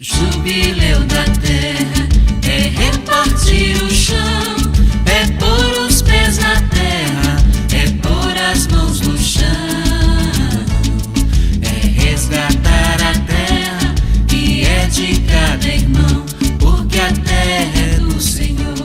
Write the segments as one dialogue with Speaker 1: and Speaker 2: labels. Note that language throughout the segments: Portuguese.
Speaker 1: Jubileu da terra é repartir o chão, é pôr os pés na terra, é pôr as mãos no chão, é resgatar a terra que é de cada irmão, porque a terra é do Senhor.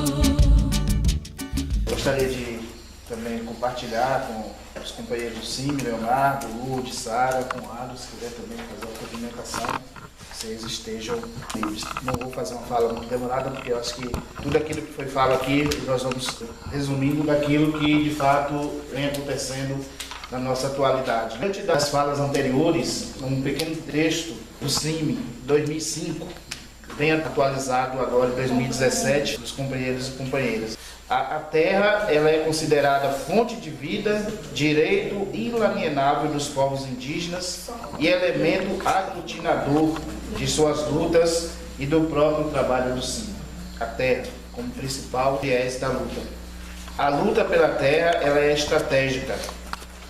Speaker 2: Gostaria de também compartilhar com os companheiros Sim, Leonardo, Lourdes, Sara, Conrado, se quiser também fazer a movimentação, vocês estejam livres. Não vou fazer uma fala muito demorada, porque eu acho que tudo aquilo que foi falado aqui, nós vamos resumindo daquilo que de fato vem acontecendo na nossa atualidade. Diante das falas anteriores, um pequeno texto do CIMI 2005, bem atualizado agora em 2017, dos companheiros e companheiras. A terra ela é considerada fonte de vida, direito inalienável dos povos indígenas e elemento aglutinador de suas lutas e do próprio trabalho do CIMI. A terra como principal viés da luta. A luta pela terra ela é estratégica,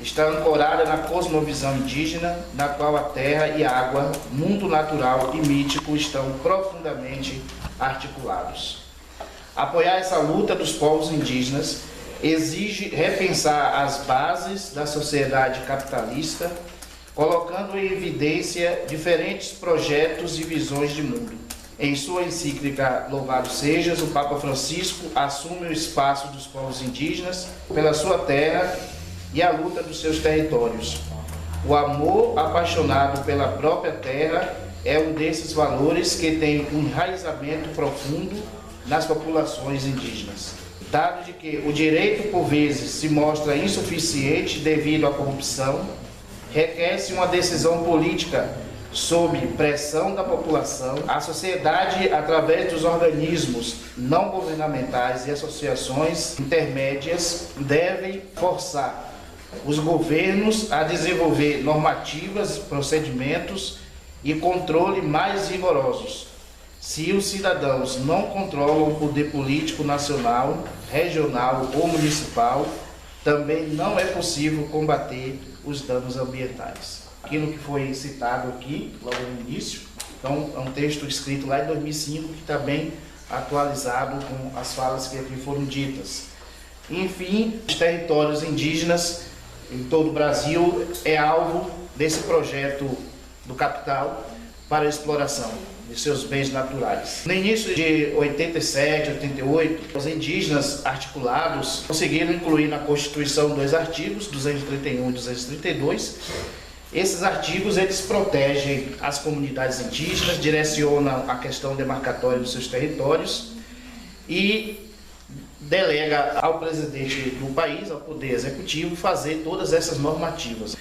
Speaker 2: está ancorada na cosmovisão indígena, na qual a terra e a água, mundo natural e mítico, estão profundamente articulados. Apoiar essa luta dos povos indígenas exige repensar as bases da sociedade capitalista, colocando em evidência diferentes projetos e visões de mundo. Em sua encíclica Louvado Sejas, o Papa Francisco assume o espaço dos povos indígenas pela sua terra e a luta dos seus territórios. O amor apaixonado pela própria terra é um desses valores que tem um enraizamento profundo nas populações indígenas. Dado de que o direito, por vezes, se mostra insuficiente devido à corrupção, requer-se uma decisão política sob pressão da população. A sociedade, através dos organismos não governamentais e associações intermédias, deve forçar os governos a desenvolver normativas, procedimentos e controle mais rigorosos. Se os cidadãos não controlam o poder político nacional, regional ou municipal, também não é possível combater os danos ambientais. Aquilo que foi citado aqui, logo no início, então, é um texto escrito lá em 2005 que está bem atualizado com as falas que aqui foram ditas. Enfim, os territórios indígenas em todo o Brasil é alvo desse projeto do capital para a exploração de seus bens naturais. No início de 87, 88, os indígenas articulados conseguiram incluir na Constituição 2 artigos, 231 e 232. Esses artigos eles protegem as comunidades indígenas, direcionam a questão demarcatória dos seus territórios e delega ao presidente do país, ao Poder Executivo, fazer todas essas normativas.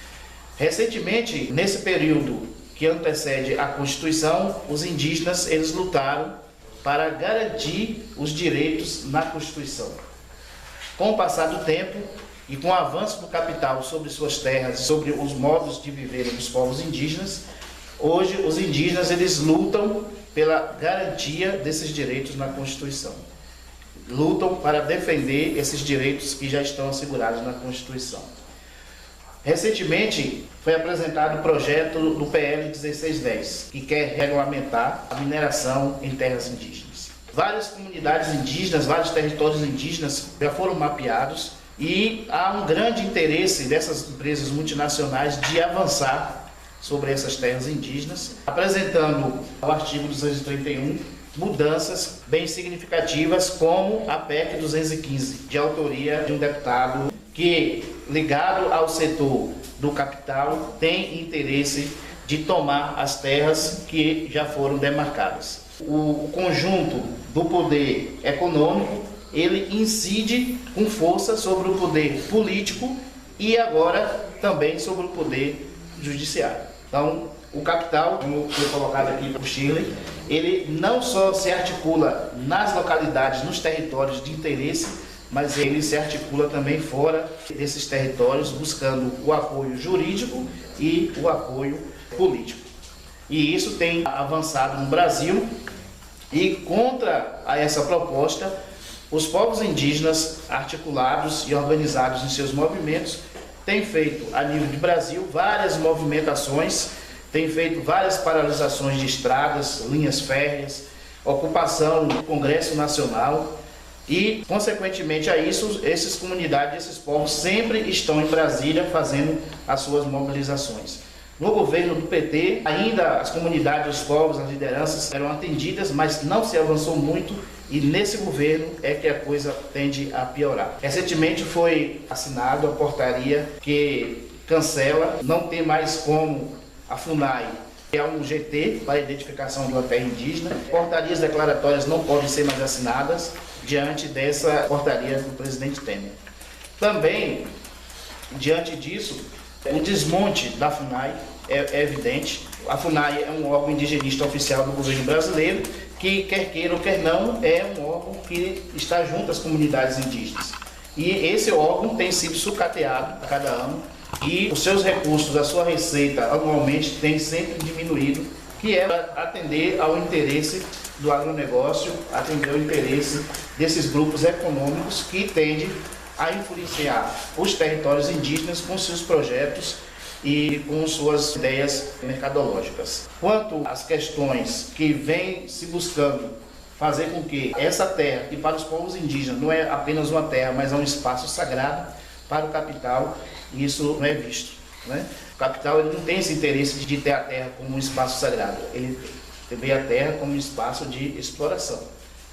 Speaker 2: Recentemente, nesse período que antecede a Constituição, os indígenas eles lutaram para garantir os direitos na Constituição. Com o passar do tempo e com o avanço do capital sobre suas terras e sobre os modos de viver dos povos indígenas, hoje os indígenas eles lutam pela garantia desses direitos na Constituição. Lutam para defender esses direitos que já estão assegurados na Constituição. Recentemente foi apresentado o projeto do PL 1610, que quer regulamentar a mineração em terras indígenas. Várias comunidades indígenas, vários territórios indígenas já foram mapeados e há um grande interesse dessas empresas multinacionais de avançar sobre essas terras indígenas, apresentando ao artigo 231 mudanças bem significativas, como a PEC 215, de autoria de um deputado que, ligado ao setor do capital, tem interesse de tomar as terras que já foram demarcadas. O conjunto do poder econômico, ele incide com força sobre o poder político e agora também sobre o poder judiciário. Então, o capital, como foi colocado aqui por Shirley, ele não só se articula nas localidades, nos territórios de interesse, mas ele se articula também fora desses territórios, buscando o apoio jurídico e o apoio político. E isso tem avançado no Brasil, e contra essa proposta, os povos indígenas articulados e organizados em seus movimentos têm feito, a nível de Brasil, várias movimentações tem feito várias paralisações de estradas, linhas férreas, ocupação do Congresso Nacional e, consequentemente a isso, essas comunidades, esses povos sempre estão em Brasília fazendo as suas mobilizações. No governo do PT, ainda as comunidades, os povos, as lideranças eram atendidas, mas não se avançou muito e nesse governo é que a coisa tende a piorar. Recentemente foi assinada a portaria que cancela, não tem mais como a FUNAI é um GT para a identificação de uma terra indígena. Portarias declaratórias não podem ser mais assinadas diante dessa portaria do presidente Temer. Também, diante disso, o desmonte da FUNAI é evidente. A FUNAI é um órgão indigenista oficial do governo brasileiro que, quer queira ou quer não, é um órgão que está junto às comunidades indígenas. E esse órgão tem sido sucateado a cada ano e os seus recursos, a sua receita anualmente tem sempre diminuído, que é para atender ao interesse do agronegócio, atender ao interesse desses grupos econômicos que tendem a influenciar os territórios indígenas com seus projetos e com suas ideias mercadológicas. Quanto às questões que vêm se buscando fazer com que essa terra, que para os povos indígenas não é apenas uma terra, mas é um espaço sagrado, para o capital, isso não é visto, né? O capital ele não tem esse interesse de ter a terra como um espaço sagrado, ele vê a terra como um espaço de exploração,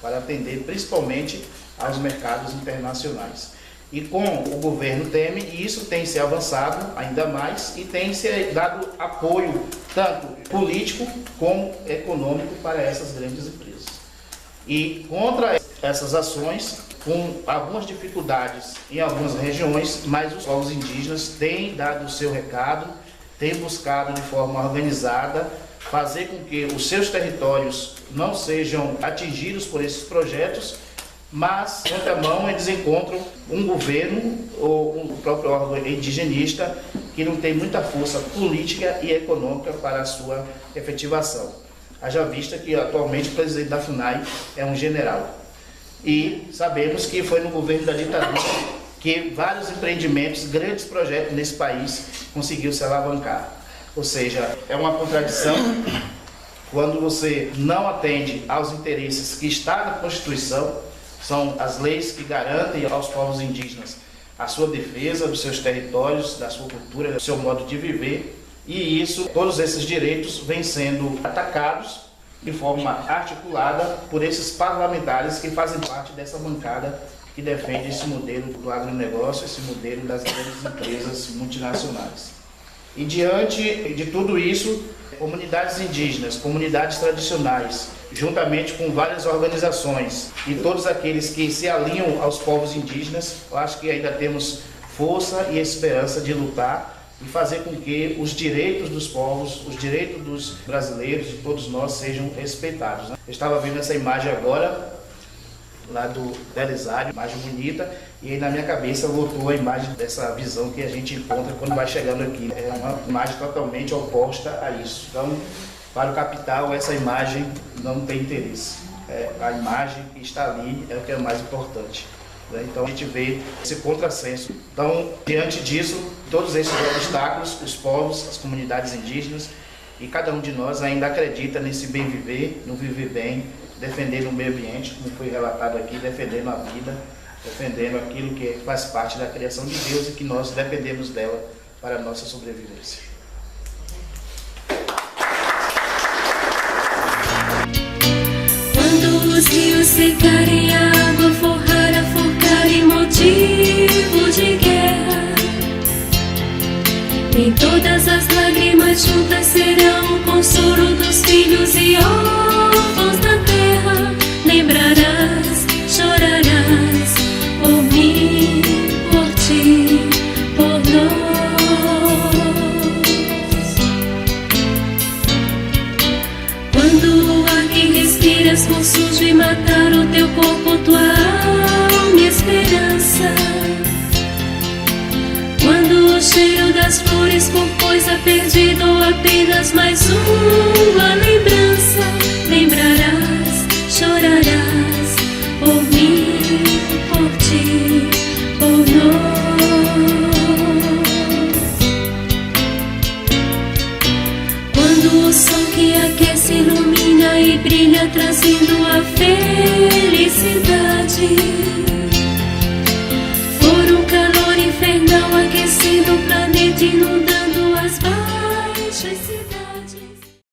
Speaker 2: para atender principalmente aos mercados internacionais. E com o governo Temer, isso tem se avançado ainda mais e tem se dado apoio tanto político como econômico para essas grandes empresas. E contra essas ações, com algumas dificuldades em algumas regiões, mas os povos indígenas têm dado o seu recado, têm buscado de forma organizada fazer com que os seus territórios não sejam atingidos por esses projetos, mas, de antemão, eles encontram um governo ou um próprio órgão indigenista que não tem muita força política e econômica para a sua efetivação. Haja vista que, atualmente, o presidente da FUNAI é um general. E sabemos que foi no governo da ditadura que vários empreendimentos, grandes projetos nesse país conseguiu se alavancar. Ou seja, é uma contradição quando você não atende aos interesses que está na Constituição, são as leis que garantem aos povos indígenas a sua defesa dos seus territórios, da sua cultura, do seu modo de viver, e isso, todos esses direitos vêm sendo atacados de forma articulada por esses parlamentares que fazem parte dessa bancada que defende esse modelo do agronegócio, esse modelo das grandes empresas multinacionais. E diante de tudo isso, comunidades indígenas, comunidades tradicionais, juntamente com várias organizações e todos aqueles que se alinham aos povos indígenas, eu acho que ainda temos força e esperança de lutar e fazer com que os direitos dos povos, os direitos dos brasileiros, de todos nós, sejam respeitados. Eu estava vendo essa imagem agora, lá do Belisário, imagem bonita, e aí na minha cabeça voltou a imagem dessa visão que a gente encontra quando vai chegando aqui. É uma imagem totalmente oposta a isso. Então, para o capital, essa imagem não tem interesse. A imagem que está ali é o que é mais importante. Então a gente vê esse contrassenso. Então, diante disso, todos esses obstáculos, os povos, as comunidades indígenas e cada um de nós ainda acredita nesse bem viver, no viver bem, defendendo o meio ambiente, como foi relatado aqui, defendendo a vida, defendendo aquilo que faz parte da criação de Deus e que nós dependemos dela para a nossa sobrevivência.
Speaker 3: Quando os rios secarem, a água forrar, afogar em motivo de guerra, nem todas as lágrimas juntas serão o consolo dos filhos e órfãos da terra. Lembrarás, chorarás por mim, por ti, por nós. Quando o ar que respiras for sujo e matar o teu corpo, tua alma e esperança. Quando o cheiro das flores for coisa perdida ou apenas mais uma lembrança, lembrarás, chorarás por mim, por ti, por nós. o sol que aquece, ilumina e brilha, trazendo a felicidade. For um calor infernal aquecendo o planeta,